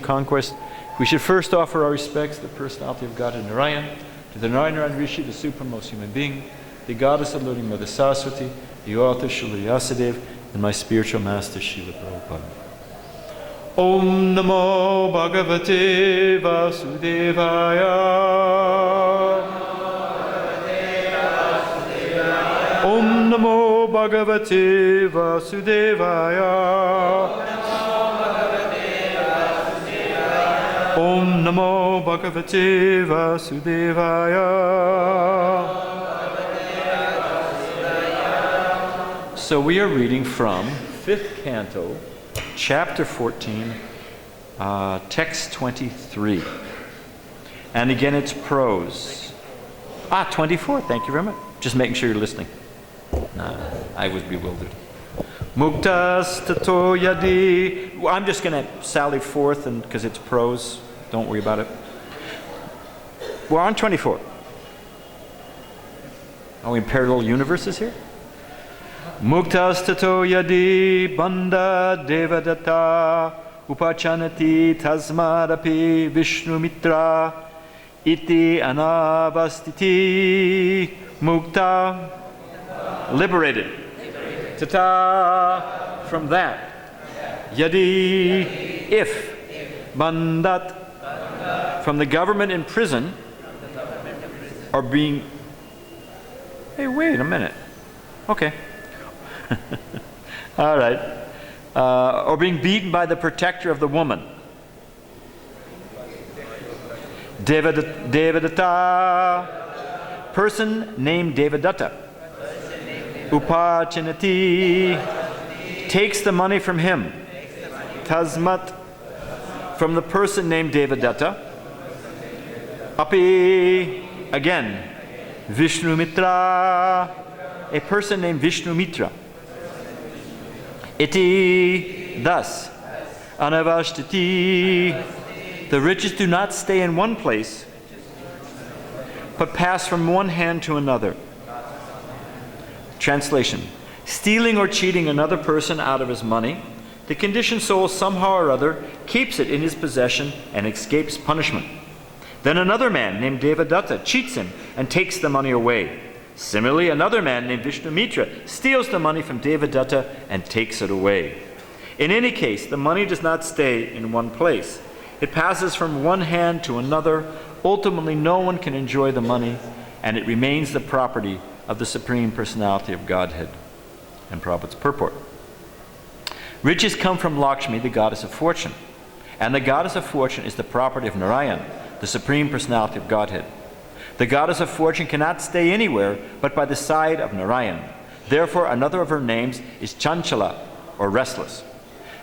conquest, we should first offer our respects to the personality of God in Narayan, to the Narayan Rishi, the supremmost human being, the goddess of learning Mother Saraswati, the author Srila Vyasadeva, and my spiritual master Srila Prabhupada. Om Namo Bhagavate Vasudevaya. Om Namo Bhagavate Vasudevaya. Om Namo Bhagavate Vasudevaya. So we are reading from 5th canto, chapter 14, text 23. And again, it's prose. 24, thank you very much. Just making sure you're listening. I was bewildered. Muktas tato yadi. Well, I'm just going to sally forth because it's prose. Don't worry about it. We're on 24. Are we in parallel universes here? Muktas tato yadi banda devadatta upachanati tasmadapi Vishnu mitra iti anavastiti mukta. Liberated. Tata, from that. Yadi, if. Bandat, from the government in prison, or being. Hey, wait a minute. Okay. All right. Or being beaten by the protector of the woman. Devadatta, person named Devadatta. Upachanati, takes the money from him. Tasmat, from the person named Devadatta. Api, again. Vishnu Mitra, a person named Vishnu Mitra. Iti, thus. Anavashtiti, the riches do not stay in one place, but pass from one hand to another. Translation. Stealing or cheating another person out of his money, the conditioned soul somehow or other keeps it in his possession and escapes punishment. Then another man named Devadatta cheats him and takes the money away. Similarly, another man named Vishnu Mitra steals the money from Devadatta and takes it away. In any case, the money does not stay in one place. It passes from one hand to another. Ultimately, no one can enjoy the money, and it remains the property of the Supreme Personality of Godhead. And Prabhupada's purport. Riches come from Lakshmi, the goddess of fortune. And the goddess of fortune is the property of Narayan, the Supreme Personality of Godhead. The goddess of fortune cannot stay anywhere but by the side of Narayan. Therefore, another of her names is Chanchala, or restless.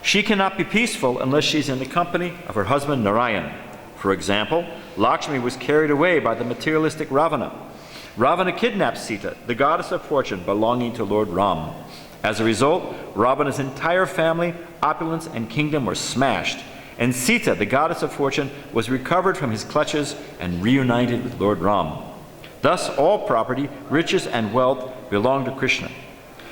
She cannot be peaceful unless she's in the company of her husband Narayan. For example, Lakshmi was carried away by the materialistic Ravana. Ravana kidnapped Sita, the goddess of fortune belonging to Lord Ram. As a result, Ravana's entire family, opulence, and kingdom were smashed, and Sita, the goddess of fortune, was recovered from his clutches and reunited with Lord Ram. Thus, all property, riches, and wealth belong to Krishna.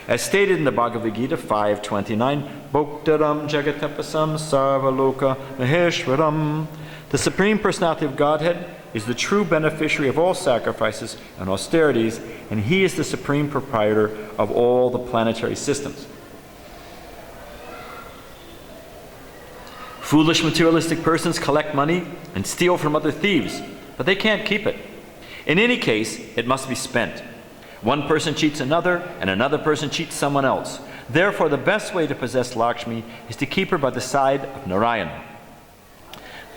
As stated in the Bhagavad Gita 5:29, Bhoktaram Jagatapasam Sarvaloka Maheshwaram, the Supreme Personality of Godhead is the true beneficiary of all sacrifices and austerities, and he is the supreme proprietor of all the planetary systems. Foolish materialistic persons collect money and steal from other thieves, but they can't keep it. In any case, it must be spent. One person cheats another, and another person cheats someone else. Therefore, the best way to possess Lakshmi is to keep her by the side of Narayan.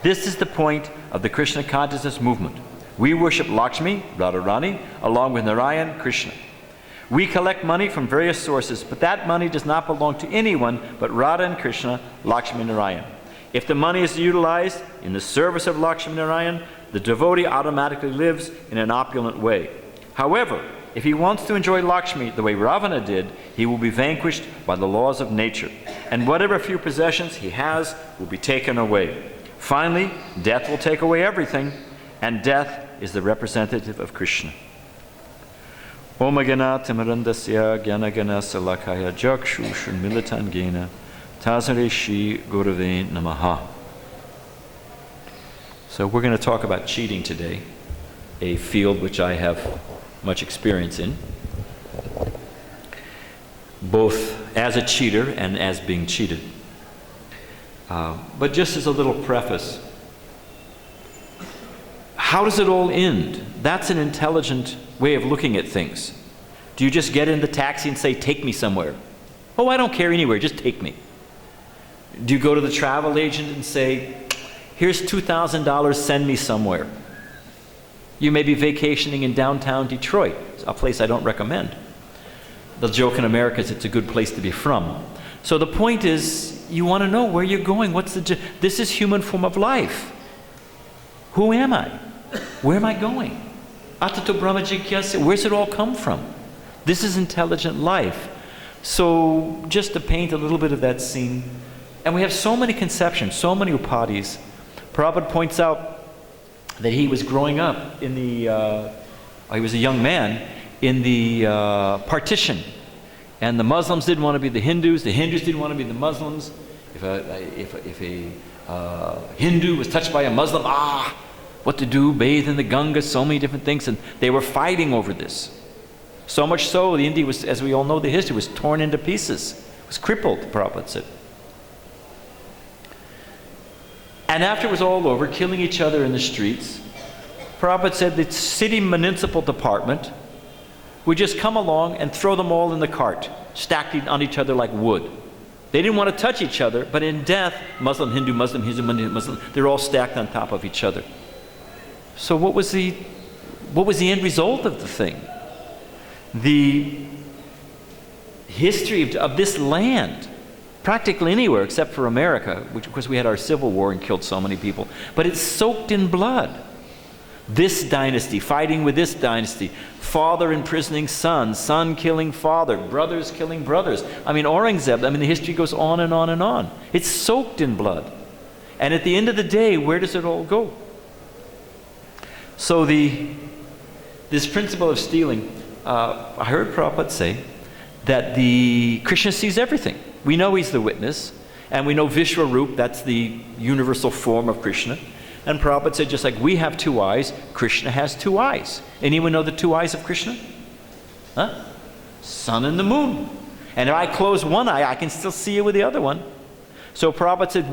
This is the point of the Krishna consciousness movement. We worship Lakshmi, Radharani, along with Narayan, Krishna. We collect money from various sources, but that money does not belong to anyone but Radha and Krishna, Lakshmi and Narayan. If the money is utilized in the service of Lakshmi and Narayan, the devotee automatically lives in an opulent way. However, if he wants to enjoy Lakshmi the way Ravana did, he will be vanquished by the laws of nature, and whatever few possessions he has will be taken away. Finally, death will take away everything, and death is the representative of Krishna. Om Gana Timarandasya Gyana Gana Salakaya Jakshu Shunmilitan Gena Tazare Shri Gurave Namaha. So we're going to talk about cheating today, a field which I have much experience in, both as a cheater and as being cheated. But just as a little preface, how does it all end? That's an intelligent way of looking at things. Do you just get in the taxi and say, take me somewhere? Oh, I don't care anywhere, just take me. Do you go to the travel agent and say, here's $2,000, send me somewhere? You may be vacationing in downtown Detroit, a place I don't recommend. The joke in America is it's a good place to be from. So the point is, you want to know where you're going. This is human form of life. Who am I? Where am I going? Atato Brahma Jigyasa, where's it all come from? This is intelligent life. So just to paint a little bit of that scene, and we have so many conceptions, so many upadhis. Prabhupada points out that he was growing up in the, he was a young man in the partition. And the Muslims didn't want to be the Hindus didn't want to be the Muslims. If a Hindu was touched by a Muslim, what to do, bathe in the Ganga, so many different things. And they were fighting over this. So much so, the India was, as we all know the history, was torn into pieces. It was crippled, Prabhupada said. And after it was all over, killing each other in the streets, Prabhupada said the city municipal department would just come along and throw them all in the cart, stacked on each other like wood. They didn't want to touch each other, but in death, Muslim, Hindu, Muslim, they're all stacked on top of each other. So what was the end result of the thing? The history of this land, practically anywhere except for America, which of course we had our civil war and killed so many people, but it's soaked in blood. This dynasty fighting with this dynasty, father imprisoning son, son killing father, brothers killing brothers. I mean, Aurangzeb, the history goes on and on and on. It's soaked in blood. And at the end of the day, where does it all go? So this principle of stealing, I heard Prabhupada say that Krishna sees everything. We know he's the witness, and we know Vishwarup, that's the universal form of Krishna. And Prabhupada said, just like we have two eyes, Krishna has two eyes. Anyone know the two eyes of Krishna? Huh? Sun and the moon. And if I close one eye, I can still see you with the other one. So Prabhupada said,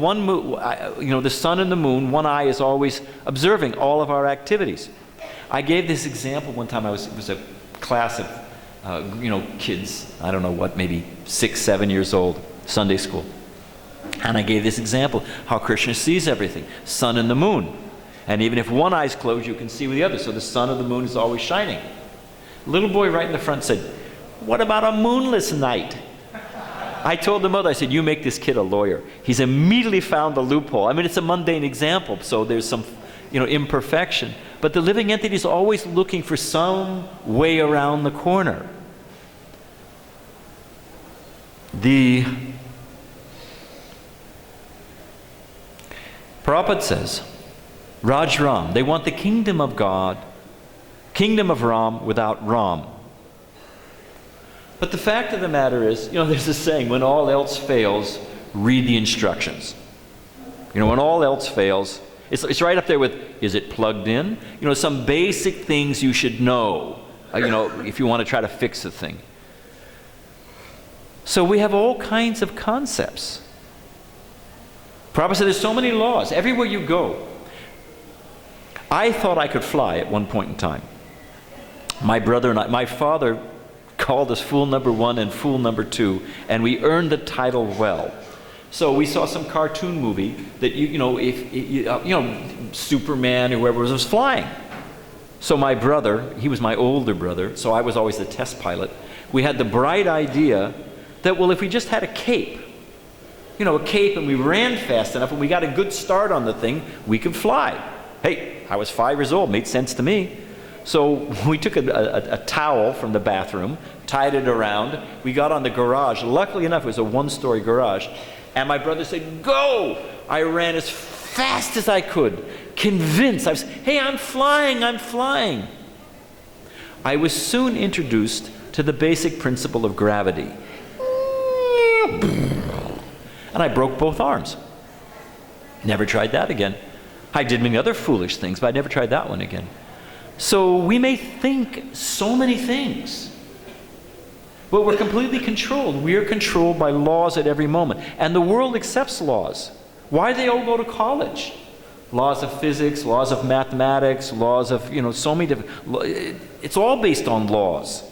the sun and the moon, one eye is always observing all of our activities. I gave this example one time. It was a class of, kids, I don't know what, maybe 6, 7 years old, Sunday school. And I gave this example, how Krishna sees everything, sun and the moon. And even if one eye's closed, you can see with the other. So the sun or the moon is always shining. Little boy right in the front said, what about a moonless night? I told the mother, I said, you make this kid a lawyer. He's immediately found the loophole. It's a mundane example, so there's some imperfection. But the living entity is always looking for some way around the corner. Prabhupada says, Raj Ram, they want the kingdom of God, kingdom of Ram without Ram. But the fact of the matter is, there's a saying, when all else fails, read the instructions. When all else fails, it's right up there with, is it plugged in? Some basic things you should know, if you want to try to fix a thing. So we have all kinds of concepts. Prabhupada said there's so many laws. Everywhere you go. I thought I could fly at one point in time. My brother and my father called us fool number 1 and fool number 2, and we earned the title well. So we saw some cartoon movie that Superman or whoever was flying. So my brother, he was my older brother, so I was always the test pilot. We had the bright idea that, well, if we just had a cape, and we ran fast enough and we got a good start on the thing, we could fly. Hey, I was 5 years old, made sense to me. So we took a towel from the bathroom, tied it around, we got on the garage. Luckily enough, it was a 1-story garage. And my brother said, go! I ran as fast as I could, convinced. I was, hey, I'm flying. I was soon introduced to the basic principle of gravity. And I broke both arms. Never tried that again. I did many other foolish things, but I never tried that one again. So we may think so many things, but we're completely controlled. We are controlled by laws at every moment. And the world accepts laws. Why do they all go to college? Laws of physics, laws of mathematics, laws of, so many different... It's all based on laws.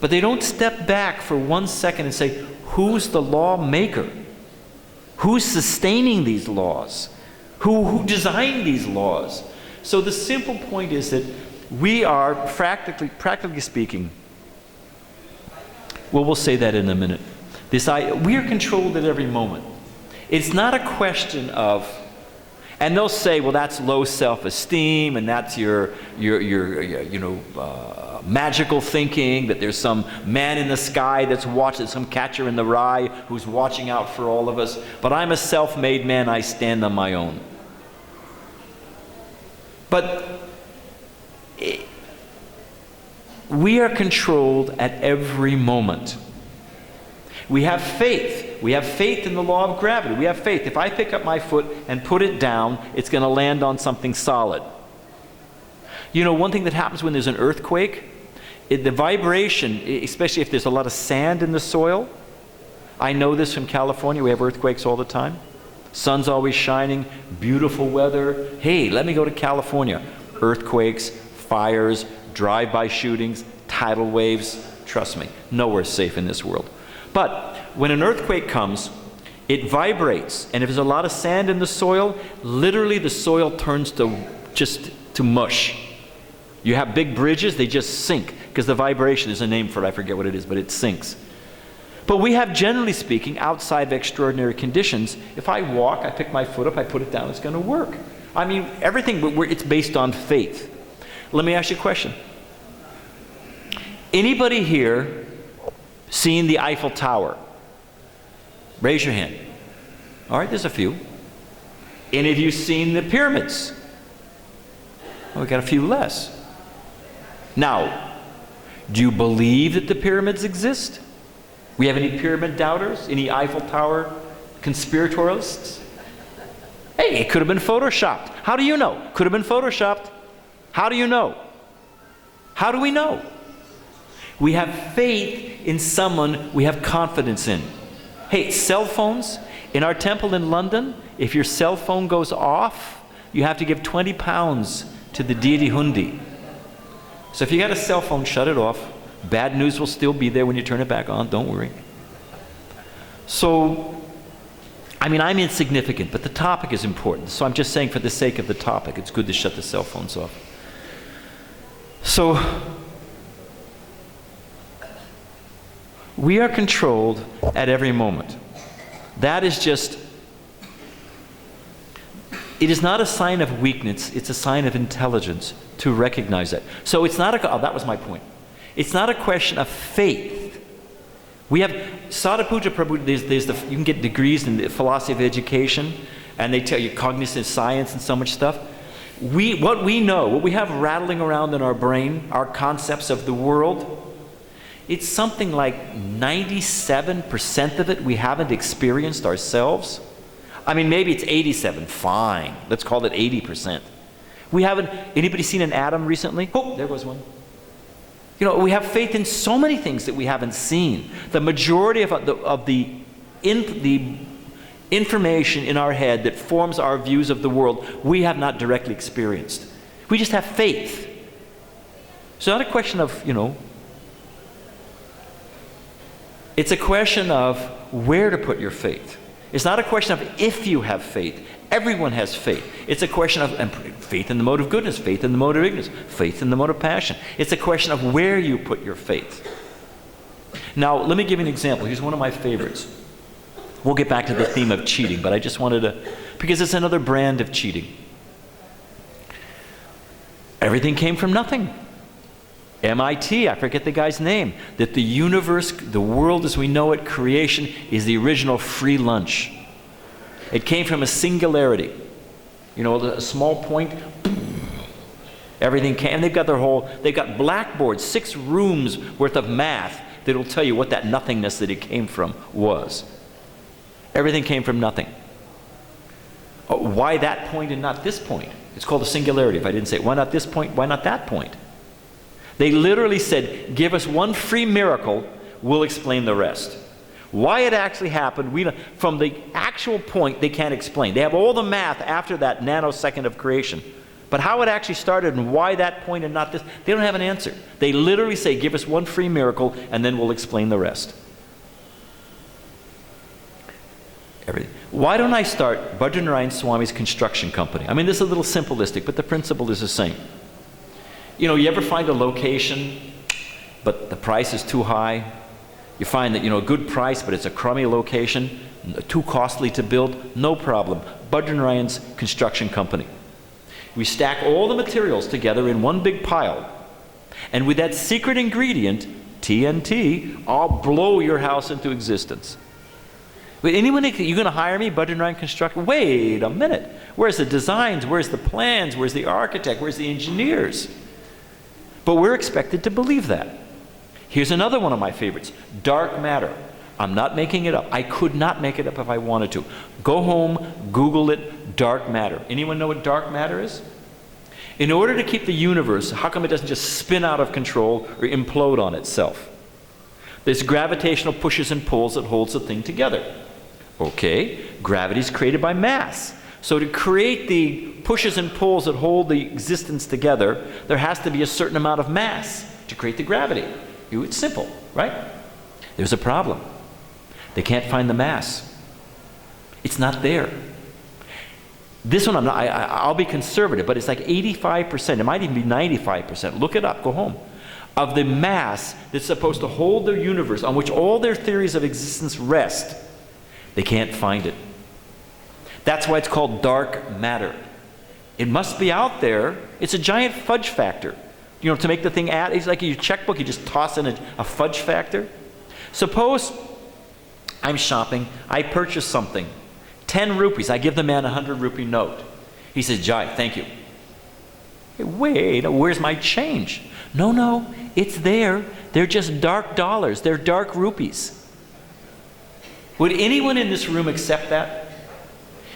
But they don't step back for 1 second and say, who's the lawmaker? Who's sustaining these laws? Who designed these laws? So the simple point is that we are, practically speaking, well, we'll say that in a minute. We are controlled at every moment. It's not a question of, and they'll say, well, that's low self-esteem, and that's your magical thinking, that there's some man in the sky that's watching, some catcher in the rye who's watching out for all of us. But I'm a self-made man, I stand on my own. But we are controlled at every moment. We have faith. We have faith in the law of gravity. We have faith. If I pick up my foot and put it down, it's going to land on something solid. One thing that happens when there's an earthquake, the vibration, especially if there's a lot of sand in the soil. I know this from California. We have earthquakes all the time. Sun's always shining, beautiful weather. Hey, let me go to California. Earthquakes, fires, drive-by shootings, tidal waves. Trust me, nowhere's safe in this world. But when an earthquake comes, it vibrates. And if there's a lot of sand in the soil, literally the soil turns to mush. You have big bridges, they just sink because the vibration, there's a name for it, I forget what it is, but it sinks. But we have, generally speaking, outside of extraordinary conditions, if I walk, I pick my foot up, I put it down, it's going to work. I mean, everything, it's based on faith. Let me ask you a question. Anybody here seen the Eiffel Tower? Raise your hand. All right, there's a few. Any of you seen the pyramids? Oh, we got a few less. Now, do you believe that the pyramids exist? We have any pyramid doubters? Any Eiffel Tower conspiratorialists? Hey, it could have been photoshopped. How do you know? Could have been photoshopped. How do you know? How do we know? We have faith in someone we have confidence in. Hey, cell phones. In our temple in London, if your cell phone goes off, you have to give 20 pounds to the deity Hundi. So if you got a cell phone, shut it off. Bad news will still be there when you turn it back on, don't worry. So, I mean, I'm insignificant, but the topic is important. So I'm just saying for the sake of the topic, it's good to shut the cell phones off. So, we are controlled at every moment. That is just, it is not a sign of weakness, it's a sign of intelligence to recognize that. So it's not that was my point. It's not a question of faith. We have Sadapuja Prabhu, you can get degrees in the philosophy of education, and they tell you cognitive science and so much stuff. What we know, what we have rattling around in our brain, our concepts of the world, it's something like 97% of it we haven't experienced ourselves. I mean, maybe it's 87, fine. Let's call it 80%. We haven't, anybody seen an atom recently? Oh, there goes one. We have faith in so many things that we haven't seen. The majority of the information in our head that forms our views of the world, we have not directly experienced. We just have faith. It's not a question of, it's a question of where to put your faith. It's not a question of if you have faith. Everyone has faith. It's a question of faith in the mode of goodness, faith in the mode of ignorance, faith in the mode of passion. It's a question of where you put your faith. Now, let me give you an example. Here's one of my favorites. We'll get back to the theme of cheating, but I just wanted to, because it's another brand of cheating. Everything came from nothing. MIT, I forget the guy's name, that the universe, the world as we know it, creation, is the original free lunch. It came from a singularity. A small point, everything came, and they've got blackboards, 6 rooms worth of math that'll tell you what that nothingness that it came from was. Everything came from nothing. Why that point and not this point? It's called a singularity. If I didn't say, why not this point, why not that point? They literally said, give us one free miracle, we'll explain the rest. Why it actually happened, from the actual point, they can't explain. They have all the math after that nanosecond of creation. But how it actually started and why that point and not this, they don't have an answer. They literally say, give us one free miracle, and then we'll explain the rest. Everything. Why don't I start Badrinarayan Swami's construction company? I mean, this is a little simplistic, but the principle is the same. You know, you ever find a location, but the price is too high? You find that, you know, a good price, but it's a crummy location, too costly to build? No problem. Badrinarayan's construction company. We stack all the materials together in one big pile, and with that secret ingredient, TNT, I'll blow your house into existence. But anyone, you're going to hire me, Badrinarayan Construction? Wait a minute. Where's the designs? Where's the plans? Where's the architect? Where's the engineers? But we're expected to believe that. Here's another one of my favorites, dark matter. I'm not making it up. I could not make it up if I wanted to. Go home, Google it, dark matter. Anyone know what dark matter is? In order to keep the universe, how come it doesn't just spin out of control or implode on itself? There's gravitational pushes and pulls that holds the thing together. Okay, gravity is created by mass. So to create the pushes and pulls that hold the existence together, there has to be a certain amount of mass to create the gravity. It's simple, right? There's a problem. They can't find the mass. It's not there. This one, I'll be conservative, but it's like 85%. It might even be 95%. Look it up, go home. Of the mass that's supposed to hold the universe, on which all their theories of existence rest, they can't find it. That's why it's called dark matter. It must be out there. It's a giant fudge factor. You know, to make the thing add, it's like your checkbook, you just toss in a fudge factor. Suppose I'm shopping, I purchase something, 10 rupees, I give the man a 100 rupee note. He says, Jai, thank you. Hey, wait, where's my change? No, it's there. They're just dark dollars. They're dark rupees. Would anyone in this room accept that?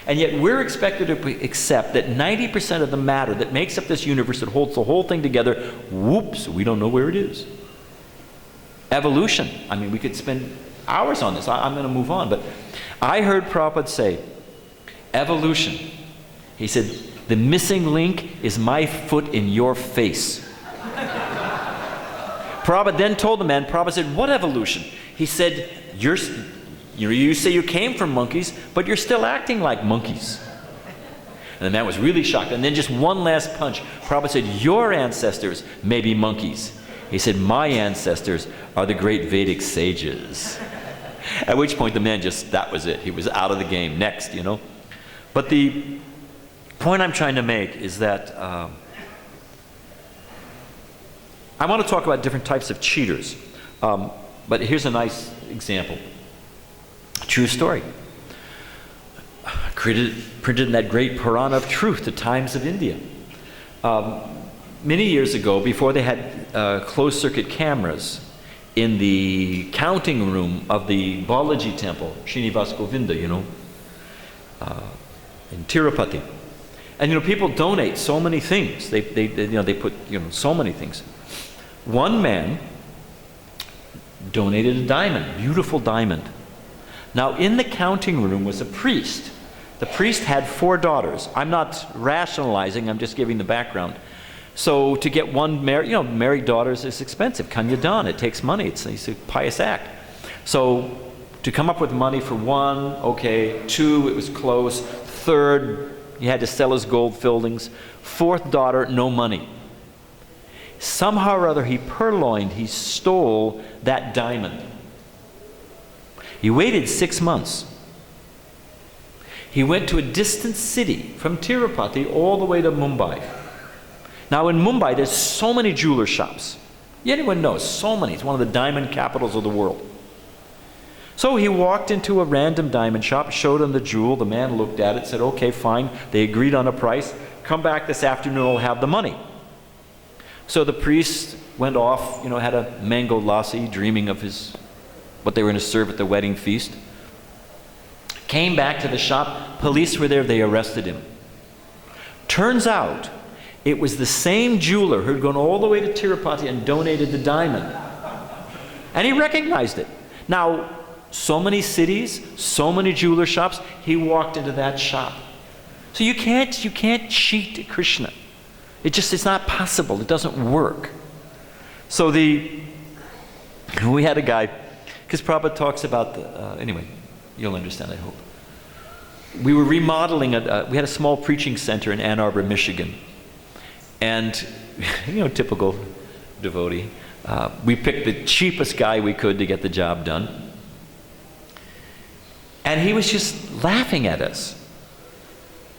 And yet we're expected to accept that 90% of the matter that makes up this universe, that holds the whole thing together, whoops, we don't know where it is. Evolution. I mean, we could spend hours on this. I'm going to move on. But I heard Prabhupada say, evolution. He said, the missing link is my foot in your face. Prabhupada then told the man, Prabhupada said, what evolution? He said, you say you came from monkeys, but you're still acting like monkeys. And the man was really shocked. And then just one last punch. Prabhupada said, your ancestors may be monkeys. He said, my ancestors are the great Vedic sages. At which point the man that was it. He was out of the game. Next, you know. But the point I'm trying to make is that I want to talk about different types of cheaters. But here's a nice example. True story. Printed in that great Purana of Truth, The Times of India. Many years ago, before they had closed-circuit cameras in the counting room of the Balaji temple, Srinivas Govinda, you know, in Tirupati. And, you know, people donate so many things. They put, you know, so many things. One man donated a diamond, beautiful diamond. Now, in the counting room was a priest. The priest had 4 daughters. I'm not rationalizing, I'm just giving the background. So to get one married daughters is expensive. Kanyadan, it takes money. It's a pious act. So to come up with money for 1, okay. 2, it was close. 3rd, he had to sell his gold fillings. 4th daughter, no money. Somehow or other, he stole that diamond. He waited 6 months. He went to a distant city from Tirupati all the way to Mumbai. Now in Mumbai, there's so many jeweler shops. Anyone knows, so many. It's one of the diamond capitals of the world. So he walked into a random diamond shop, showed him the jewel. The man looked at it, said, okay, fine. They agreed on a price. Come back this afternoon, we'll have the money. So the priest went off, you know, had a mango lassi, dreaming of what they were going to serve at the wedding feast. Came back to the shop. Police were there. They arrested him. Turns out it was the same jeweler who had gone all the way to Tirupati and donated the diamond. And he recognized it. Now, so many cities, so many jeweler shops, he walked into that shop. So you can't cheat Krishna. It's not possible. It doesn't work. So we had a guy, because Prabhupada talks about anyway, you'll understand, I hope. We were remodeling, we had a small preaching center in Ann Arbor, Michigan. And, typical devotee, we picked the cheapest guy we could to get the job done. And he was just laughing at us.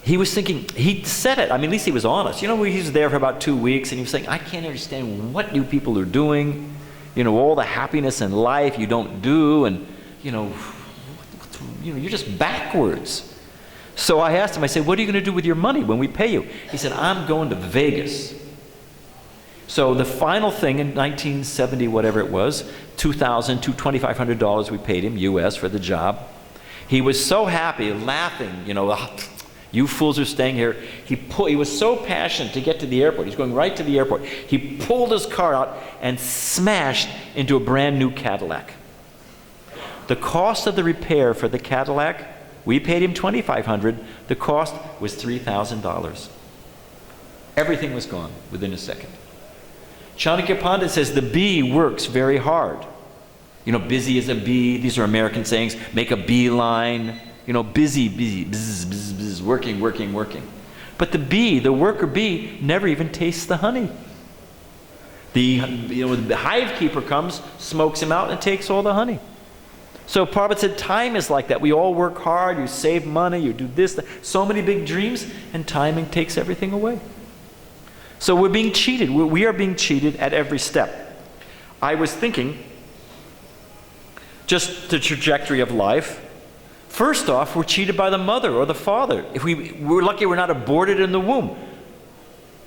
He was thinking, he said it, at least he was honest. He was there for about 2 weeks, and he was saying, I can't understand what you people are doing. All the happiness in life you don't do, and, you're just backwards. So I asked him, I said, what are you going to do with your money when we pay you? He said, I'm going to Vegas. So the final thing in 1970, whatever it was, $2,500 we paid him, US, for the job. He was so happy, laughing, you fools are staying here. He was so passionate to get to the airport. He's going right to the airport. He pulled his car out and smashed into a brand new Cadillac. The cost of the repair for the Cadillac, we paid him $2,500. The cost was $3,000. Everything was gone within a second. Chanakya Pandit says the bee works very hard. Busy as a bee. These are American sayings. Make a beeline. Busy, bzz, bzz, bzz, working. But the worker bee, never even tastes the honey. The hive keeper comes, smokes him out, and takes all the honey. So Prabhupada said time is like that. We all work hard, you save money, you do this, so many big dreams, and timing takes everything away. So we're being cheated. We are being cheated at every step. I was thinking, just the trajectory of life. First off, we're cheated by the mother or the father. If we're lucky we're not aborted in the womb.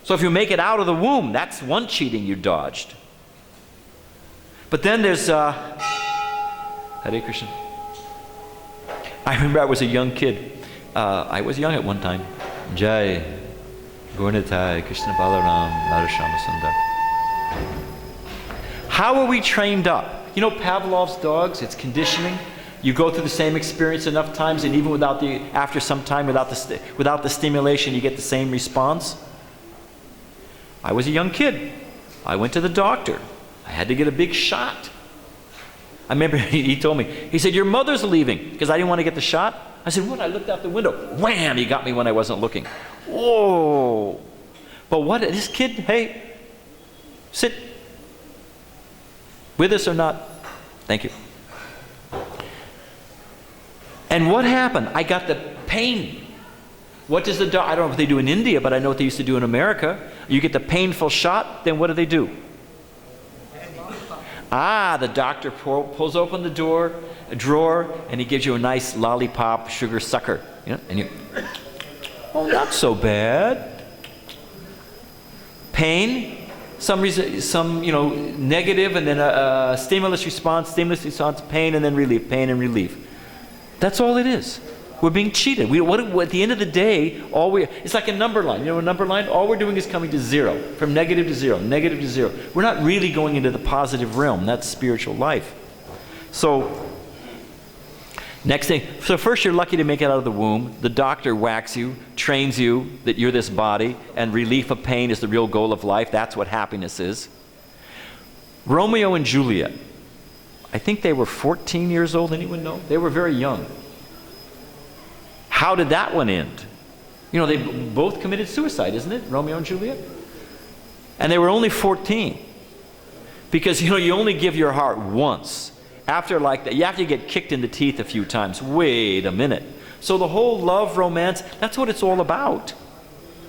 So if you make it out of the womb, that's one cheating you dodged. But then there's Hare Krishna. I remember I was a young kid. I was young at one time. Jai Gaurnitai Krishna Balaram Radha Sundar. How are we trained up? Pavlov's dogs, it's conditioning. You go through the same experience enough times, and even after some time, without the stimulation, you get the same response. I was a young kid. I went to the doctor. I had to get a big shot. I remember he told me, he said, your mother's leaving, because I didn't want to get the shot. I said, what? I looked out the window. Wham! He got me when I wasn't looking. Whoa! But this kid, hey, sit. With us or not? Thank you. And what happened? I got the pain. What does I don't know what they do in India, but I know what they used to do in America. You get the painful shot, then what do? The doctor pulls open a drawer, and he gives you a nice lollipop sugar sucker. And you, not so bad. Pain, some negative, and then a stimulus response, pain, and then relief, pain and relief. That's all it is. We're being cheated. At the end of the day, it's like a number line. A number line? All we're doing is coming to zero, from negative to zero, negative to zero. We're not really going into the positive realm. That's spiritual life. So, next thing. So first you're lucky to make it out of the womb. The doctor whacks you, trains you that you're this body, and relief of pain is the real goal of life. That's what happiness is. Romeo and Juliet. I think they were 14 years old. Anyone know? They were very young. How did that one end? They both committed suicide, isn't it? Romeo and Juliet? And they were only 14. Because, you only give your heart once. After like that, you have to get kicked in the teeth a few times. Wait a minute. So the whole love romance, that's what it's all about.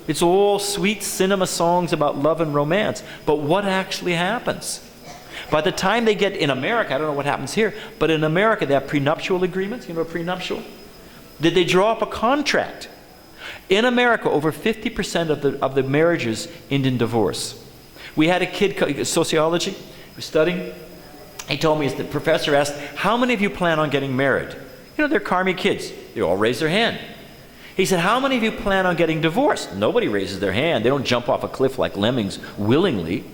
It's all sweet cinema songs about love and romance. But what actually happens? By the time they get in America, I don't know what happens here, but in America they have prenuptial agreements. A prenuptial? Did they draw up a contract? In America, over 50% of the marriages end in divorce. We had a kid, sociology, he was studying. He told me, the professor asked, how many of you plan on getting married? They're Karmi kids. They all raise their hand. He said, how many of you plan on getting divorced? Nobody raises their hand. They don't jump off a cliff like lemmings willingly.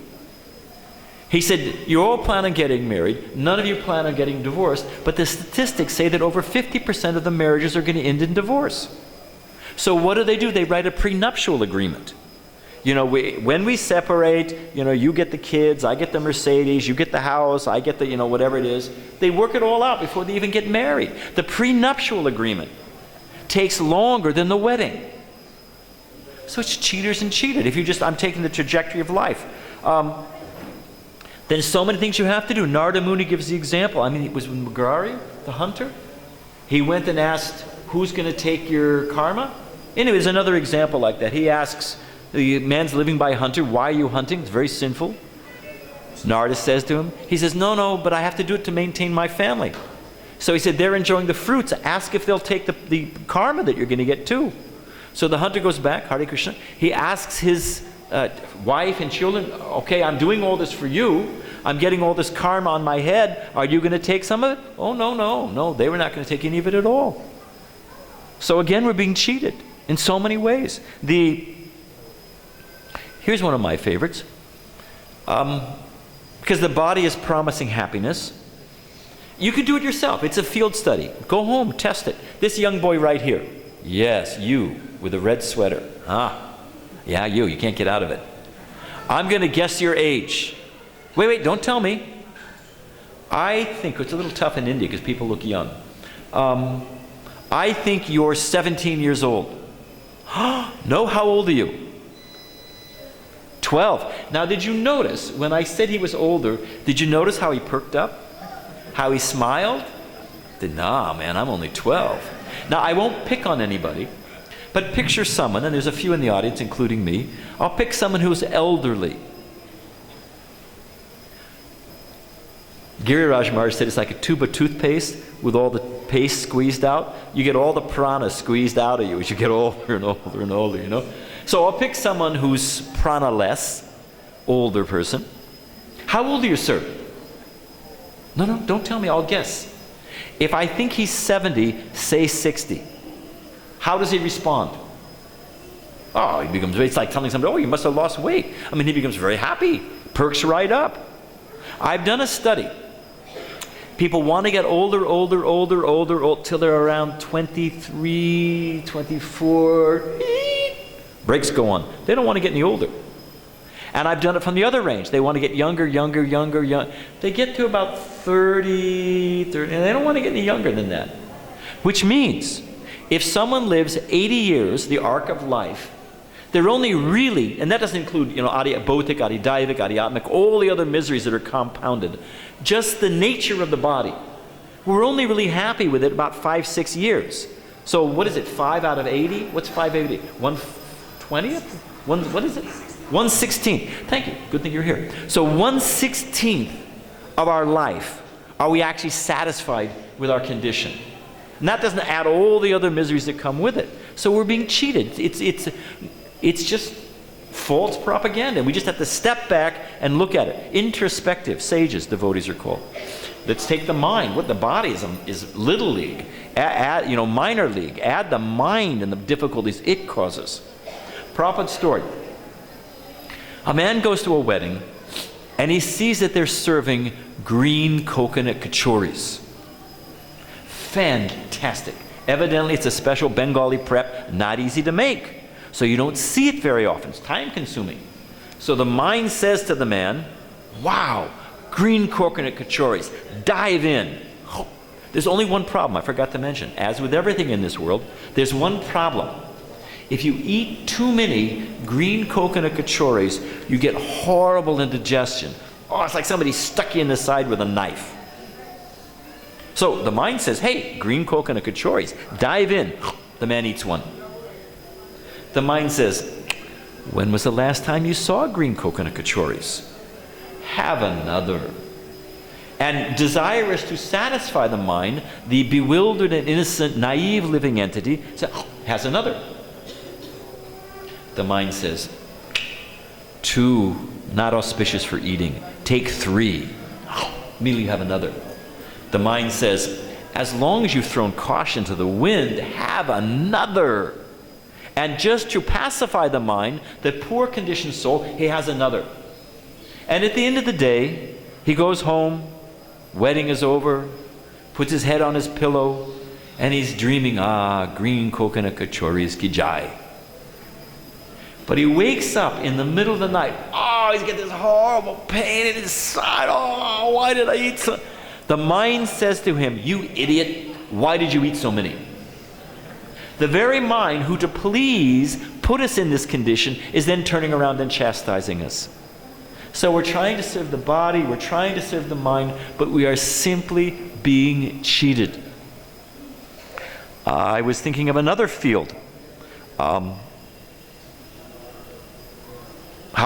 He said, you all plan on getting married. None of you plan on getting divorced. But the statistics say that over 50% of the marriages are going to end in divorce. So what do? They write a prenuptial agreement. You know, when we separate, you know, you get the kids, I get the Mercedes, you get the house, I get the, you know, whatever it is. They work it all out before they even get married. The prenuptial agreement takes longer than the wedding. So it's cheaters and cheated. If you just, I'm taking the trajectory of life. There's so many things you have to do. Narada Muni gives the example. I mean, it was with Mugari, the hunter. He went and asked, who's going to take your karma? Anyway, there's another example like that. He asks, the man's living by hunter, why are you hunting? It's very sinful. Narada says to him, he says, no, but I have to do it to maintain my family. So he said, they're enjoying the fruits. Ask if they'll take the karma that you're going to get too. So the hunter goes back, Hare Krishna. He asks his wife and children, okay, I'm doing all this for you. I'm getting all this karma on my head. Are you going to take some of it? Oh, no. They were not going to take any of it at all. So again, we're being cheated in so many ways. Here's one of my favorites. Because the body is promising happiness. You can do it yourself. It's a field study. Go home, test it. This young boy right here. Yes, you with a red sweater. Yeah, you can't get out of it. I'm going to guess your age. Wait, don't tell me. I think, it's a little tough in India because people look young. I think you're 17 years old. No, how old are you? 12. Now, did you notice, when I said he was older, did you notice how he perked up? How he smiled? Nah, man, I'm only 12. Now, I won't pick on anybody, but picture someone, and there's a few in the audience, including me. I'll pick someone who's elderly. Giriraj Maharaj said it's like a tube of toothpaste with all the paste squeezed out. You get all the prana squeezed out of you as you get older and older and older, you know. So I'll pick someone who's prana-less, older person. How old are you, sir? No, don't tell me, I'll guess. If I think he's 70, say 60. How does he respond? Oh, it's like telling somebody, oh, you must have lost weight. I mean, he becomes very happy, perks right up. I've done a study. People want to get older, till they're around 23, 24. Brakes go on. They don't want to get any older. And I've done it from the other range. They want to get younger. They get to about 30, and they don't want to get any younger than that. Which means, if someone lives 80 years, the arc of life, they're only really, and that doesn't include, bautic, adidaivic, adiatmic, all the other miseries that are compounded. Just the nature of the body. We're only really happy with it about 5-6 years. So what is it, 5 out of 80? What's 5 out of 80? 1/20th? What is it? 1/16th. Thank you. Good thing you're here. So 1/16th of our life are we actually satisfied with our condition. And that doesn't add all the other miseries that come with it. So we're being cheated. It's just false propaganda. We just have to step back and look at it. Introspective, sages, devotees are called. Let's take the mind. What the body is little league, minor league. Add the mind and the difficulties it causes. Prabhupada's story. A man goes to a wedding and he sees that they're serving green coconut kachoris. Fantastic. Evidently it's a special Bengali prep, not easy to make. So you don't see it very often. It's time consuming. So the mind says to the man, wow, green coconut kachoris, dive in. Oh, there's only one problem I forgot to mention. As with everything in this world, there's one problem. If you eat too many green coconut kachoris, you get horrible indigestion. Oh, it's like somebody stuck you in the side with a knife. So the mind says, hey, green coconut kachoris, dive in. The man eats one. The mind says, when was the last time you saw green coconut kachoris? Have another. And desirous to satisfy the mind, the bewildered and innocent, naive living entity has another. The mind says, 2, not auspicious for eating. Take 3. Immediately you have another. The mind says, as long as you've thrown caution to the wind, have another. And just to pacify the mind, the poor conditioned soul, he has another. And at the end of the day, he goes home, wedding is over, puts his head on his pillow, and he's dreaming, green coconut kachoris ki jai. But he wakes up in the middle of the night. He's got this horrible pain in his side. Why did I eat so? The mind says to him, you idiot, why did you eat so many? The very mind who to please put us in this condition is then turning around and chastising us. So we're trying to serve the body, we're trying to serve the mind, but we are simply being cheated. I was thinking of another field. How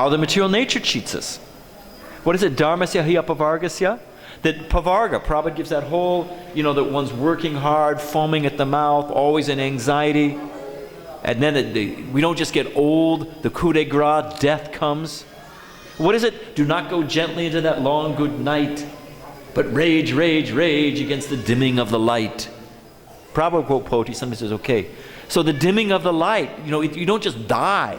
the material nature cheats us. What is it? Dharmasya hi apavargasya? That pavarga, Prabhupada gives that whole, that one's working hard, foaming at the mouth, always in anxiety. And then we don't just get old, the coup de grace, death comes. What is it? Do not go gently into that long good night, but rage, rage, rage against the dimming of the light. Prabhupada quote, he sometimes says, okay. So the dimming of the light, you don't just die.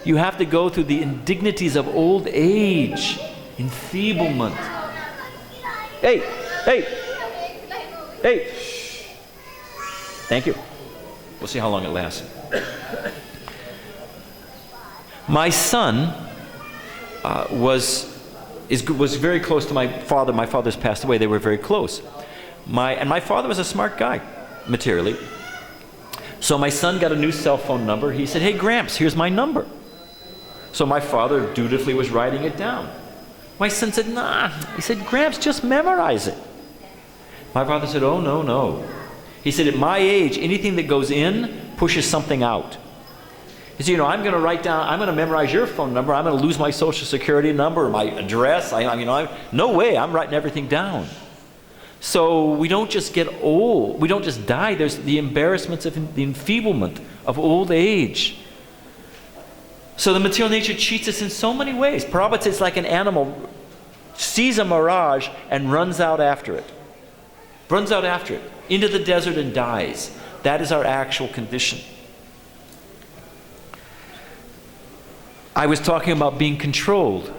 You have to go through the indignities of old age, enfeeblement. Hey! Thank you. We'll see how long it lasts. My son was very close to my father. My father's passed away. They were very close. My father was a smart guy, materially. So my son got a new cell phone number. He said, hey, Gramps, here's my number. So my father dutifully was writing it down. My son said, nah. He said, Gramps, just memorize it. My father said, oh, no. He said, at my age, anything that goes in pushes something out. He said, I'm going to write down, I'm going to memorize your phone number. I'm going to lose my social security number, my address. No way, I'm writing everything down. So we don't just get old. We don't just die. There's the embarrassments of the enfeeblement of old age. So the material nature cheats us in so many ways. Prabhupada says it's like an animal sees a mirage and runs out after it. Runs out after it into the desert and dies. That is our actual condition. I was talking about being controlled.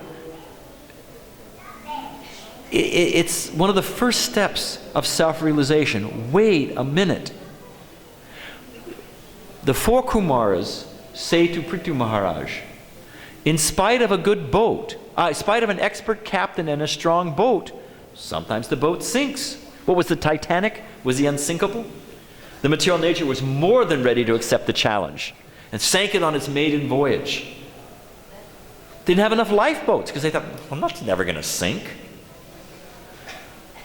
It's one of the first steps of self-realization. Wait a minute. The four Kumaras say to Prithu Maharaj, in spite of a good boat, in spite of an expert captain and a strong boat, sometimes the boat sinks. What was the Titanic? Was he unsinkable? The material nature was more than ready to accept the challenge and sank it on its maiden voyage. Didn't have enough lifeboats because they thought, well, that's never going to sink.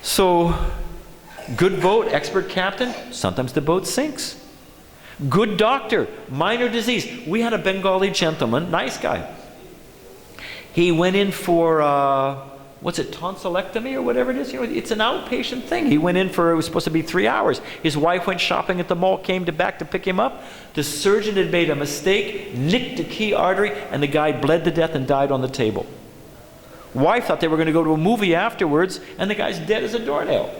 So, good boat, expert captain, sometimes the boat sinks. Good doctor, minor disease. We had a Bengali gentleman, nice guy. He went in for, tonsillectomy or whatever it is? It's an outpatient thing. He went in for, it was supposed to be 3 hours. His wife went shopping at the mall, came back to pick him up. The surgeon had made a mistake, nicked a key artery, and the guy bled to death and died on the table. Wife thought they were going to go to a movie afterwards, and the guy's dead as a doornail.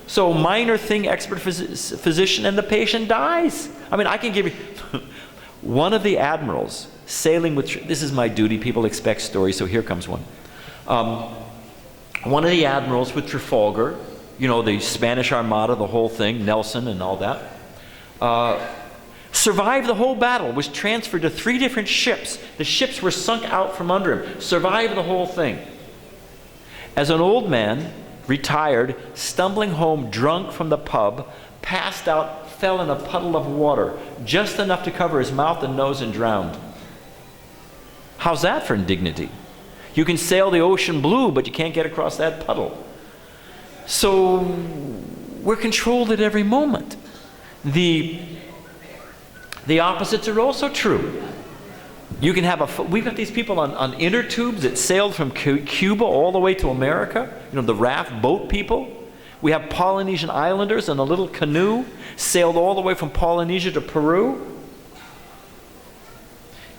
So minor thing, expert physician, and the patient dies. I can give you one of the admirals sailing with, this is my duty, people expect stories, so here comes one. One of the admirals with Trafalgar, the Spanish Armada, the whole thing, Nelson and all that, survived the whole battle, was transferred to 3 different ships. The ships were sunk out from under him, survived the whole thing. As an old man, retired, stumbling home drunk from the pub, passed out, fell in a puddle of water, just enough to cover his mouth and nose, and drowned. How's that for indignity? You can sail the ocean blue, but you can't get across that puddle. So we're controlled at every moment. The opposites are also true. You can have we've got these people on inner tubes that sailed from Cuba all the way to America, the raft boat people. We have Polynesian islanders in a little canoe, sailed all the way from Polynesia to Peru.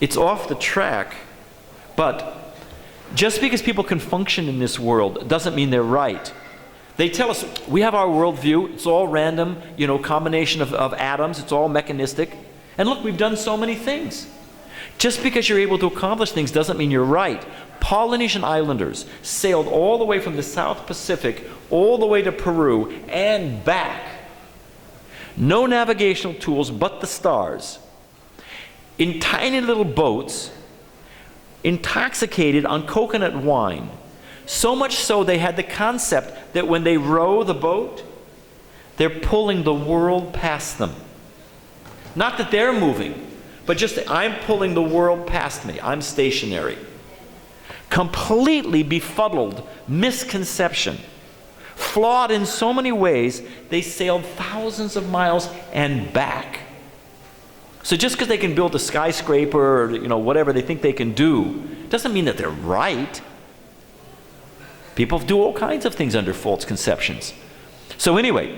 It's off the track, but just because people can function in this world doesn't mean they're right. They tell us we have our worldview. It's all random, combination of atoms. It's all mechanistic. And look, we've done so many things. Just because you're able to accomplish things doesn't mean you're right. Polynesian islanders sailed all the way from the South Pacific all the way to Peru and back. No navigational tools but the stars. In tiny little boats, intoxicated on coconut wine. So much so they had the concept that when they row the boat, they're pulling the world past them. Not that they're moving, but just that I'm pulling the world past me. I'm stationary. Completely befuddled misconception. Flawed in so many ways, they sailed thousands of miles and back. So just because they can build a skyscraper or whatever they think they can do, doesn't mean that they're right. People do all kinds of things under false conceptions. So anyway,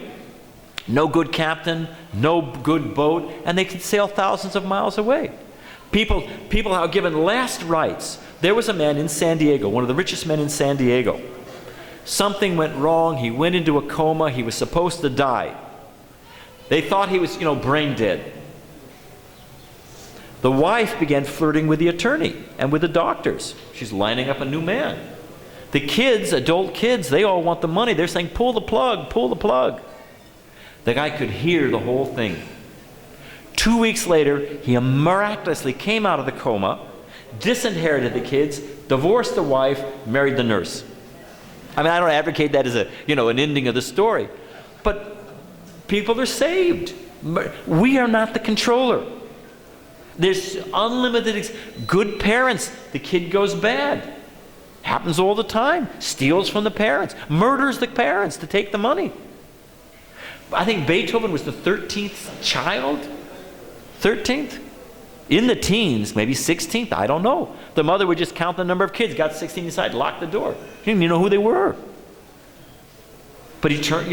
no good captain, no good boat, and they can sail thousands of miles away. People are given last rites. There was a man in San Diego, one of the richest men in San Diego. Something went wrong. He went into a coma. He was supposed to die. They thought he was, brain dead. The wife began flirting with the attorney and with the doctors. She's lining up a new man. The kids, adult kids, they all want the money. They're saying, pull the plug, pull the plug. The guy could hear the whole thing. 2 weeks later, he miraculously came out of the coma, disinherited the kids, divorced the wife, married the nurse. I mean, I don't advocate that as an ending of the story. But people are saved. We are not the controller. There's unlimited good parents. The kid goes bad. Happens all the time. Steals from the parents. Murders the parents to take the money. I think Beethoven was the 13th child. 13th? In the teens, maybe 16th, I don't know. The mother would just count the number of kids, got 16 inside, locked the door. She didn't even know who they were. But he turned,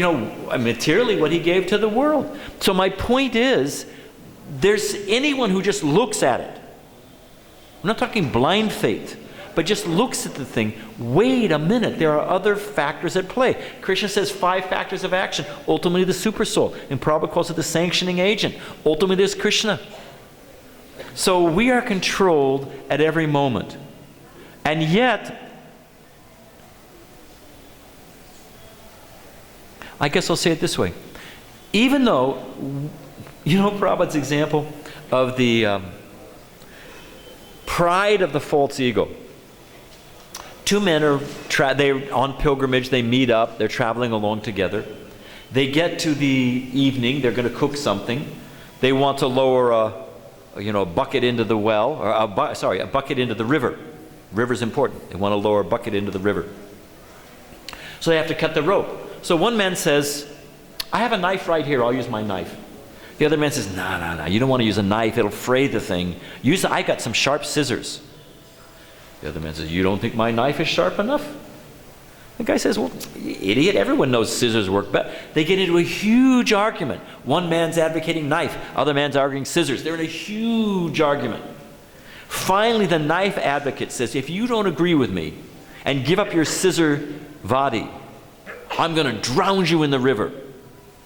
materially what he gave to the world. So my point is, there's anyone who just looks at it. I'm not talking blind faith, but just looks at the thing. Wait a minute, there are other factors at play. Krishna says 5 factors of action. Ultimately the supersoul. And Prabhupada calls it the sanctioning agent. Ultimately there's Krishna. So we are controlled at every moment. And yet, I guess I'll say it this way. Even though, Prabhupada's example of the pride of the false ego. 2 men are they're on pilgrimage, they meet up, they're traveling along together. They get to the evening, they're going to cook something. They want to lower a bucket into the well, or a bucket into the river. River's important. They want to lower a bucket into the river. So they have to cut the rope. So one man says, I have a knife right here, I'll use my knife. The other man says, no, you don't want to use a knife, it'll fray the thing. I got some sharp scissors. The other man says, you don't think my knife is sharp enough? The guy says, well, idiot, everyone knows scissors work better. They get into a huge argument. One man's advocating knife, other man's arguing scissors. They're in a huge argument. Finally, the knife advocate says, if you don't agree with me and give up your scissor vadi, I'm going to drown you in the river.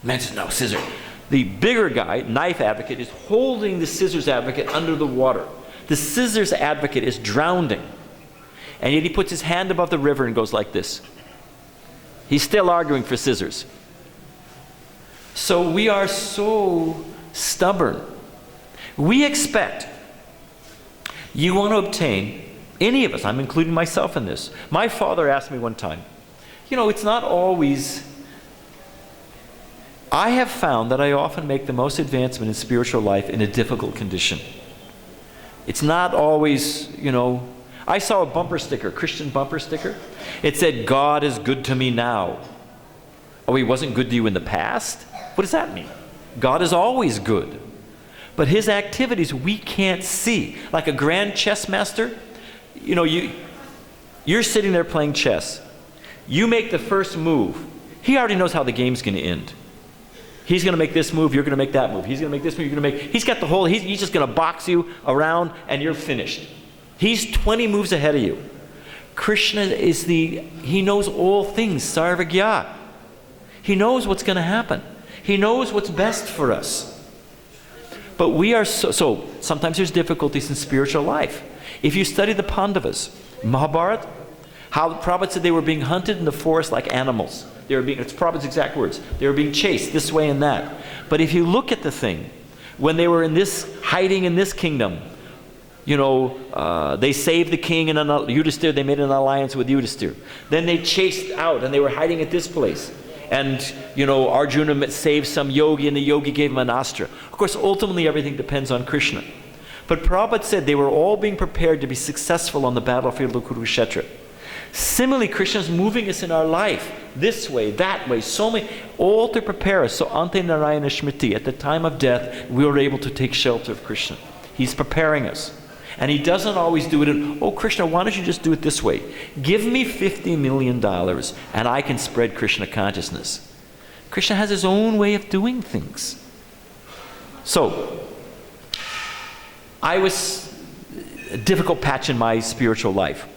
The man says, no, scissor. The bigger guy, knife advocate, is holding the scissors advocate under the water. The scissors advocate is drowning. And yet he puts his hand above the river and goes like this. He's still arguing for scissors. So we are so stubborn. We expect, you want to obtain, any of us, I'm including myself in this. My father asked me one time, it's not always, I have found that I often make the most advancement in spiritual life in a difficult condition. It's not always, I saw a bumper sticker, Christian bumper sticker. It said, God is good to me now. Oh, he wasn't good to you in the past? What does that mean? God is always good. But his activities we can't see. Like a grand chess master, you're sitting there playing chess. You make the first move. He already knows how the game's going to end. He's going to make this move, you're going to make that move. He's going to make this move, you're going to make... He's got the whole... He's just going to box you around and you're finished. He's 20 moves ahead of you. Krishna is he knows all things, sarvagya. He knows what's going to happen. He knows what's best for us. But we are so sometimes there's difficulties in spiritual life. If you study the Pandavas, Mahabharata, how Prabhupada said they were being hunted in the forest like animals. They were being, it's Prabhupada's exact words, they were being chased this way and that. But if you look at the thing, when they were hiding in this kingdom, they saved the king and Yudhisthira, they made an alliance with Yudhisthira. Then they chased out and they were hiding at this place. And, Arjuna saved some yogi and the yogi gave him an astra. Of course, ultimately everything depends on Krishna. But Prabhupada said they were all being prepared to be successful on the battlefield of Kurukshetra. Similarly, Krishna is moving us in our life, this way, that way, so many, all to prepare us. So, Ante Narayana Smriti, at the time of death, we were able to take shelter of Krishna. He's preparing us. And he doesn't always do it in, oh, Krishna, why don't you just do it this way? Give me $50 million and I can spread Krishna consciousness. Krishna has his own way of doing things. So, I was a difficult patch in my spiritual life.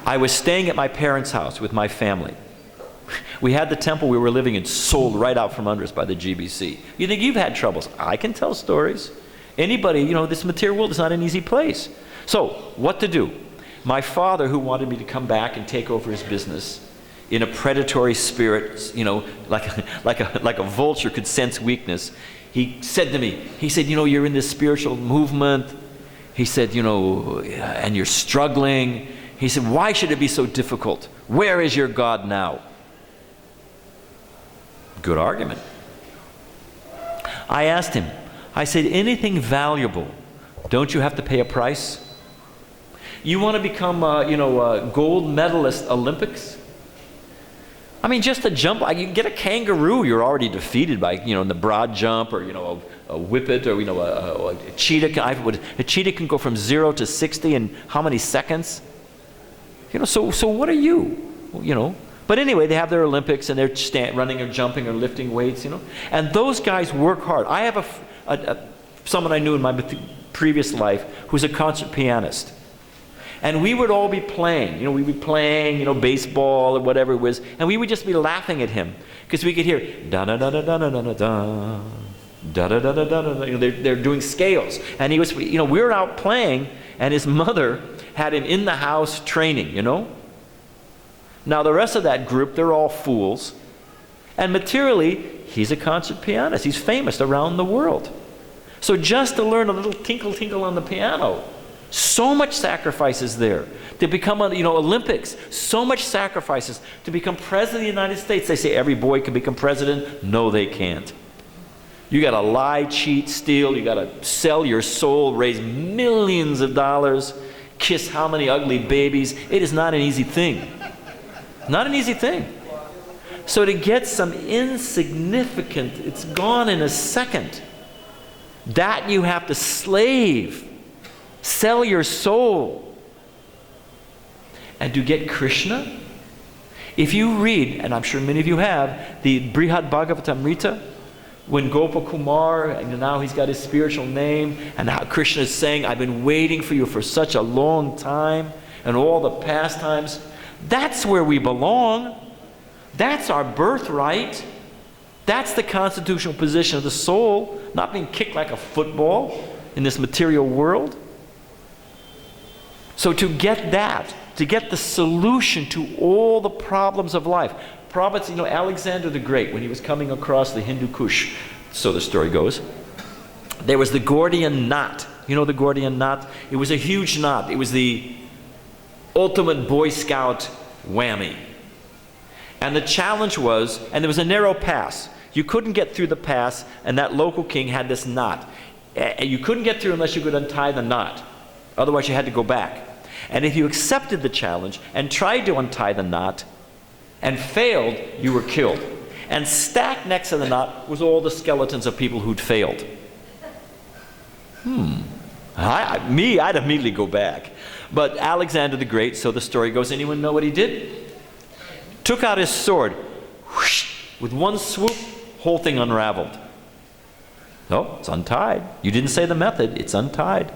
I was staying at my parents' house with my family. We had the temple we were living in sold right out from under us by the GBC. You think you've had troubles? I can tell stories. Anybody, this material world is not an easy place. So, what to do? My father, who wanted me to come back and take over his business, in a predatory spirit, like a vulture could sense weakness, he said to me, he said, you're in this spiritual movement. He said, and you're struggling. He said, why should it be so difficult? Where is your God now? Good argument. I asked him, I said, anything valuable, don't you have to pay a price? You want to become, a gold medalist Olympics? I mean, just a jump, you can get a kangaroo, you're already defeated by, in the broad jump, or, a whippet, or, a cheetah. A cheetah can go from 0 to 60 in how many seconds? So what are you? But anyway, they have their Olympics and they're running or jumping or lifting weights, And those guys work hard. I have someone I knew in my previous life who's a concert pianist. And we would all be playing, we'd be playing, baseball or whatever it was, and we would just be laughing at him because we could hear da-da-da-da-da-da-da-da, da-da-da-da-da-da-da. They're doing scales. And he was, we were out playing, and his mother had him in the house training, Now the rest of that group, they're all fools. And materially, he's a concert pianist. He's famous around the world. So just to learn a little tinkle tinkle on the piano, so much sacrifices there. To become, Olympics, so much sacrifices. To become president of the United States, they say every boy can become president. No, they can't. You got to lie, cheat, steal. You got to sell your soul, raise millions of dollars, kiss how many ugly babies. It is not an easy thing. Not an easy thing. So to get some insignificant, it's gone in a second. That you have to slave. Sell your soul. And to get Krishna, if you read, and I'm sure many of you have, the Brihad Bhagavatamrita, when Gopakumar, and now he's got his spiritual name, and how Krishna is saying, I've been waiting for you for such a long time, and all the pastimes, that's where we belong. That's our birthright. That's the constitutional position of the soul, not being kicked like a football in this material world. So to get that, to get the solution to all the problems of life. Prophets, Alexander the Great, when he was coming across the Hindu Kush, so the story goes, there was the Gordian knot. You know the Gordian knot? It was a huge knot. It was the ultimate Boy Scout whammy. And the challenge was, and there was a narrow pass. You couldn't get through the pass, and that local king had this knot. You couldn't get through unless you could untie the knot. Otherwise, you had to go back. And if you accepted the challenge and tried to untie the knot and failed, you were killed. And stacked next to the knot was all the skeletons of people who'd failed. I'd immediately go back. But Alexander the Great, so the story goes, anyone know what he did? Took out his sword. Whoosh, with one swoop, whole thing unraveled. No, it's untied. You didn't say the method, it's untied.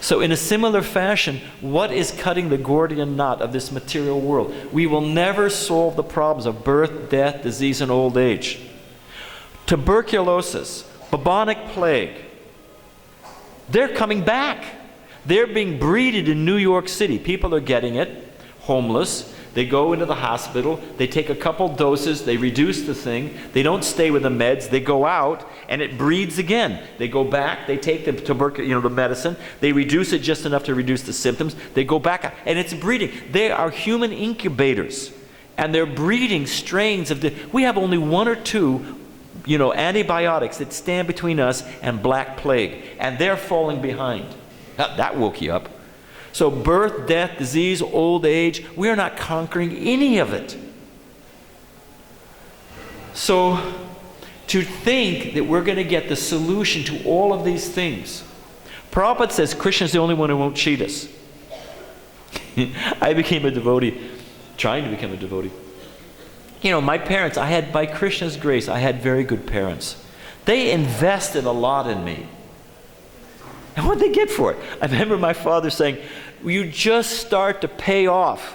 So in a similar fashion, what is cutting the Gordian knot of this material world? We will never solve the problems of birth, death, disease, and old age. Tuberculosis, bubonic plague, they're coming back. They're being breeded in New York City. People are getting it, homeless. They go into the hospital, they take a couple doses, they reduce the thing, they don't stay with the meds, they go out, and it breeds again. They go back, they take the the medicine, they reduce it just enough to reduce the symptoms, they go back, and it's breeding. They are human incubators, and they're breeding strains of we have only one or two antibiotics that stand between us and black plague, and they're falling behind. That woke you up. So birth, death, disease, old age, we are not conquering any of it. So to think that we're going to get the solution to all of these things. Prabhupada says Krishna's the only one who won't cheat us. I became a devotee, trying to become a devotee. My parents, by Krishna's grace, I had very good parents. They invested a lot in me. And what did they get for it? I remember my father saying, you just start to pay off,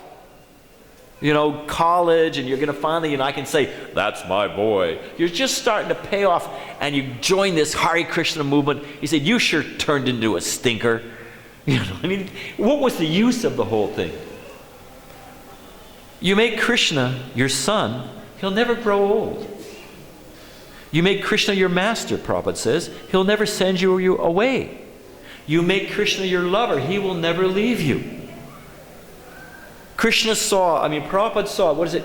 college, and you're going to finally, I can say, that's my boy. You're just starting to pay off, and you join this Hare Krishna movement. He said, you sure turned into a stinker. What was the use of the whole thing? You make Krishna your son, he'll never grow old. You make Krishna your master, Prabhupada says, he'll never send you away. You make Krishna your lover, he will never leave you. Krishna Prabhupada saw, what is it?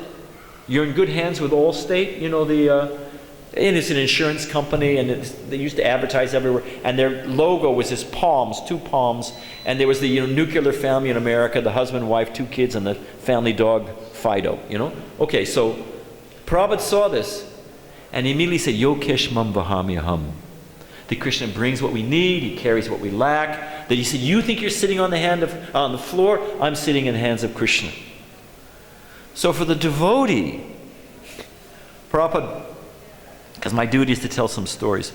You're in good hands with Allstate, and it's an insurance company, and they used to advertise everywhere, and their logo was this palms, two palms, and there was the nuclear family in America, the husband, wife, 2 kids, and the family dog, Fido, Okay, so Prabhupada saw this, and he immediately said, Yokesh mam vahamyaham. That Krishna brings what we need, he carries what we lack. That he said, you think you're sitting on the floor, I'm sitting in the hands of Krishna. So for the devotee, Prabhupada, because my duty is to tell some stories,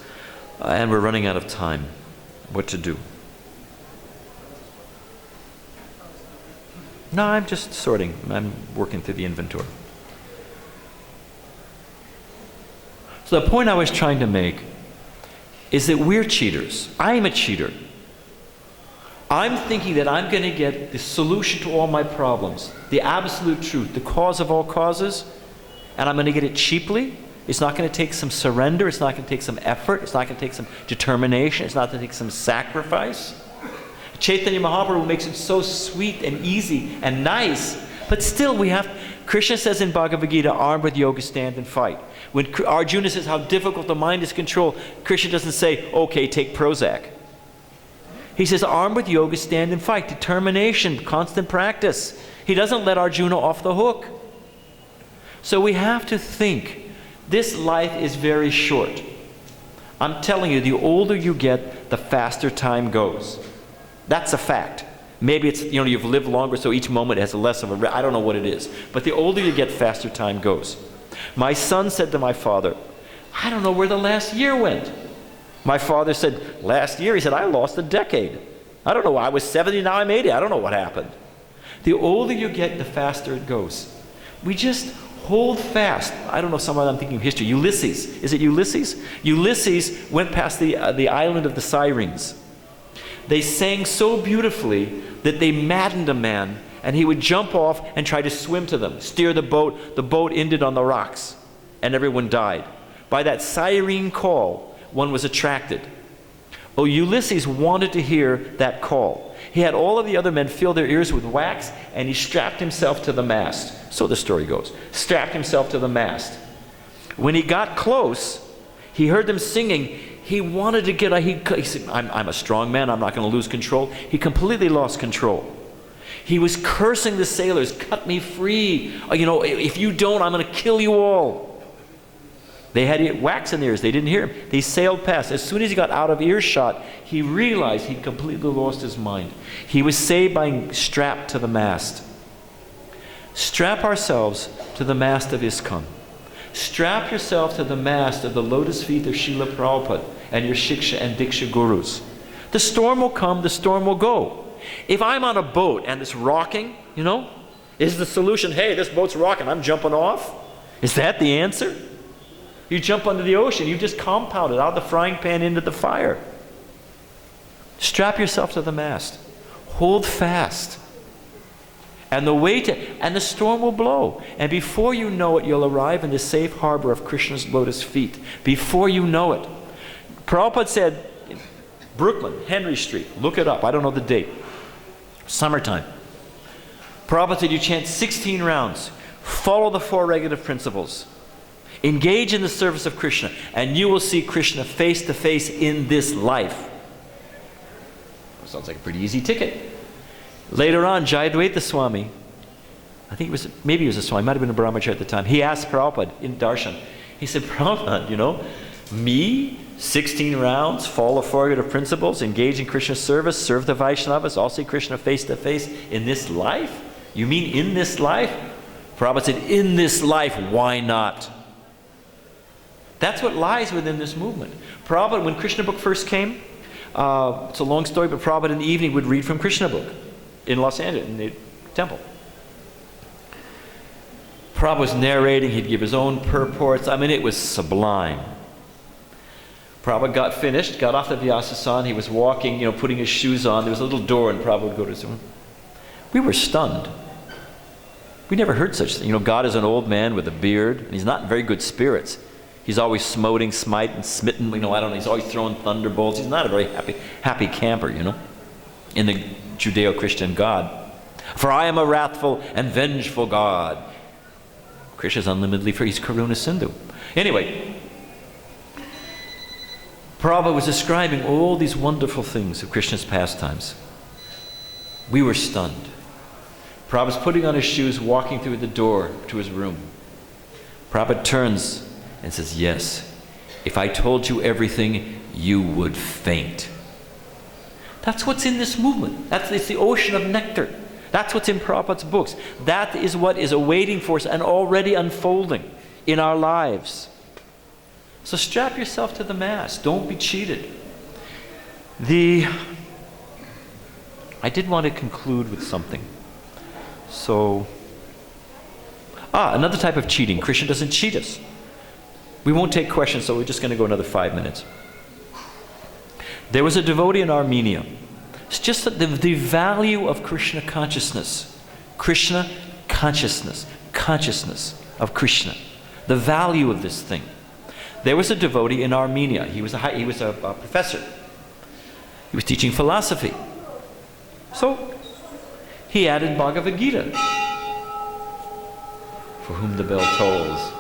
and we're running out of time, what to do? No, I'm just sorting. I'm working through the inventory. So the point I was trying to make is that we're cheaters. I'm a cheater. I'm thinking that I'm going to get the solution to all my problems, the absolute truth, the cause of all causes, and I'm going to get it cheaply. It's not going to take some surrender. It's not going to take some effort. It's not going to take some determination. It's not going to take some sacrifice. Chaitanya Mahaprabhu makes it so sweet and easy and nice, but still Krishna says in Bhagavad Gita, armed with yoga, stand and fight. When Arjuna says how difficult the mind is controlled, Krishna doesn't say, okay, take Prozac. He says, armed with yoga, stand and fight. Determination, constant practice. He doesn't let Arjuna off the hook. So we have to think, this life is very short. I'm telling you, the older you get, the faster time goes. That's a fact. Maybe it's, you've lived longer, so each moment has less of I don't know what it is. But the older you get, faster time goes. My son said to my father, I don't know where the last year went. My father said, last year? He said, I lost a decade. I don't know. I was 70, now I'm 80. I don't know what happened. The older you get, the faster it goes. We just hold fast. I don't know, someone I'm thinking of history. Ulysses. Is it Ulysses? Ulysses went past the island of the Sirens. They sang so beautifully that they maddened a man, and he would jump off and try to swim to them, steer the boat. The boat ended on the rocks, and everyone died. By that siren call, one was attracted. Oh, Ulysses wanted to hear that call. He had all of the other men fill their ears with wax, and he strapped himself to the mast. So the story goes. Strapped himself to the mast. When he got close, he heard them singing. He wanted to get, he said, I'm a strong man, I'm not going to lose control. He completely lost control. He was cursing the sailors, cut me free. If you don't, I'm going to kill you all. They had wax in their ears, they didn't hear him. They sailed past. As soon as he got out of earshot, he realized he'd completely lost his mind. He was saved by being strapped to the mast. Strap ourselves to the mast of ISKCON. Strap yourself to the mast of the lotus feet of Srila Prabhupada and your Shiksha and Diksha gurus. The storm will come, the storm will go. If I'm on a boat and it's rocking, is the solution, hey, this boat's rocking, I'm jumping off? Is that the answer? You jump under the ocean, you've just compounded out of the frying pan into the fire. Strap yourself to the mast. Hold fast. And the storm will blow. And before you know it, you'll arrive in the safe harbor of Krishna's lotus feet. Before you know it. Prabhupada said, Brooklyn, Henry Street, look it up, I don't know the date. Summertime. Prabhupada said, you chant 16 rounds. Follow the 4 regulative principles. Engage in the service of Krishna, and you will see Krishna face to face in this life. Sounds like a pretty easy ticket. Later on, Jayadvaita Swami, maybe he was a Swami, might have been a Brahmacharya at the time, he asked Prabhupada in Darshan, he said, Prabhupada, me, 16 rounds, follow the 4 regulative principles, engage in Krishna's service, serve the Vaishnavas, all see Krishna face to face in this life? You mean in this life? Prabhupada said, in this life, why not? That's what lies within this movement. Prabhupada, when Krishna book first came, it's a long story, but Prabhupada in the evening would read from Krishna book in Los Angeles, in the temple. Prabhupada was narrating, he'd give his own purports. It was sublime. Prabhupada got finished, got off the Vyasasan, he was walking, putting his shoes on. There was a little door and Prabhupada would go to his room. We were stunned. We never heard such thing. God is an old man with a beard, and he's not in very good spirits. He's always smiting, smitten, I don't know, he's always throwing thunderbolts. He's not a very happy camper, in the Judeo-Christian God. For I am a wrathful and vengeful God. Krishna's unlimitedly free, he's Karuna Sindhu. Anyway, Prabhupada was describing all these wonderful things of Krishna's pastimes. We were stunned. Prabhupada's putting on his shoes, walking through the door to his room. Prabhupada turns and says, yes, if I told you everything, you would faint. That's what's in this movement. It's the ocean of nectar. That's what's in Prabhupada's books. That is what is awaiting for us and already unfolding in our lives. So strap yourself to the mast. Don't be cheated. I did want to conclude with something. Another type of cheating. Krishna doesn't cheat us. We won't take questions, so we're just going to go another 5 minutes. There was a devotee in Armenia. It's just the value of Krishna consciousness. Krishna consciousness. Consciousness of Krishna. The value of this thing. There was a devotee in Armenia. He was a professor. He was teaching philosophy. So he added Bhagavad Gita. For whom the bell tolls.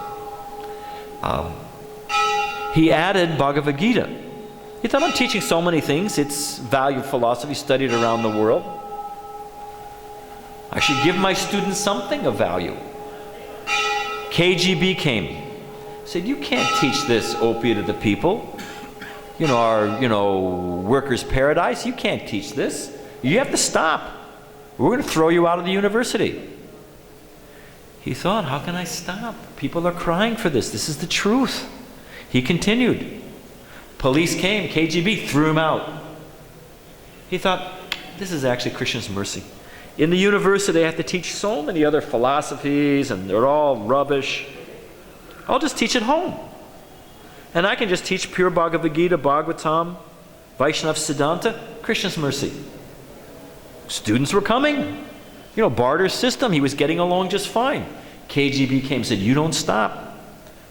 He added Bhagavad Gita. He thought, I'm teaching so many things. It's value philosophy studied around the world. I should give my students something of value. KGB came. Said, you can't teach this opiate to the people. Our workers' paradise. You can't teach this. You have to stop. We're going to throw you out of the university. He thought, how can I stop? People are crying for this. This is the truth. He continued. Police came, KGB threw him out. He thought, this is actually Krishna's mercy. In the university, they have to teach so many other philosophies, and they're all rubbish. I'll just teach at home. And I can just teach pure Bhagavad Gita, Bhagavatam, Vaishnava Siddhanta, Krishna's mercy. Students were coming. Barter system, he was getting along just fine. KGB came and said, you don't stop.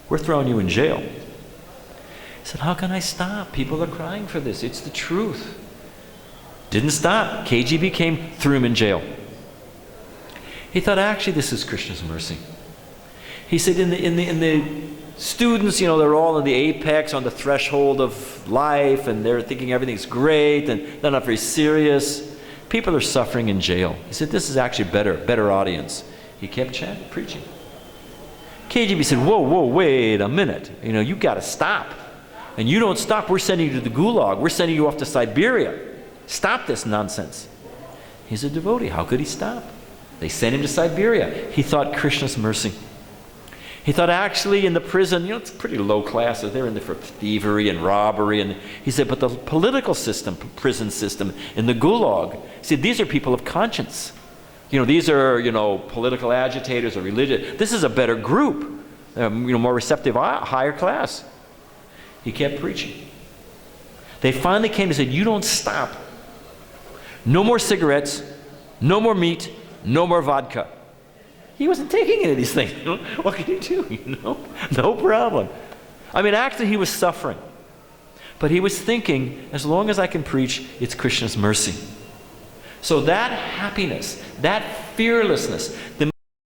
We're throwing you in jail. He said, how can I stop? People are crying for this. It's the truth. Didn't stop. KGB came, threw him in jail. He thought, actually, this is Krishna's mercy. He said, in the students, they're all in the apex, on the threshold of life, and they're thinking everything's great, and they're not very serious. People are suffering in jail. He said, this is actually better audience. He kept chanting, preaching. KGB said, whoa, wait a minute. You got to stop. And you don't stop, we're sending you to the gulag. We're sending you off to Siberia. Stop this nonsense. He's a devotee. How could he stop? They sent him to Siberia. He thought Krishna's mercy. He thought actually in the prison, it's pretty low class. So they're in there for thievery and robbery. And he said, but the political system, prison system, in the gulag, he said, these are people of conscience. These are, political agitators or religious. This is a better group, more receptive, higher class. He kept preaching. They finally came and said, you don't stop. No more cigarettes, no more meat, no more vodka. He wasn't taking any of these things. What can you do? No problem. Actually he was suffering. But he was thinking, as long as I can preach, it's Krishna's mercy. So that happiness, that fearlessness, the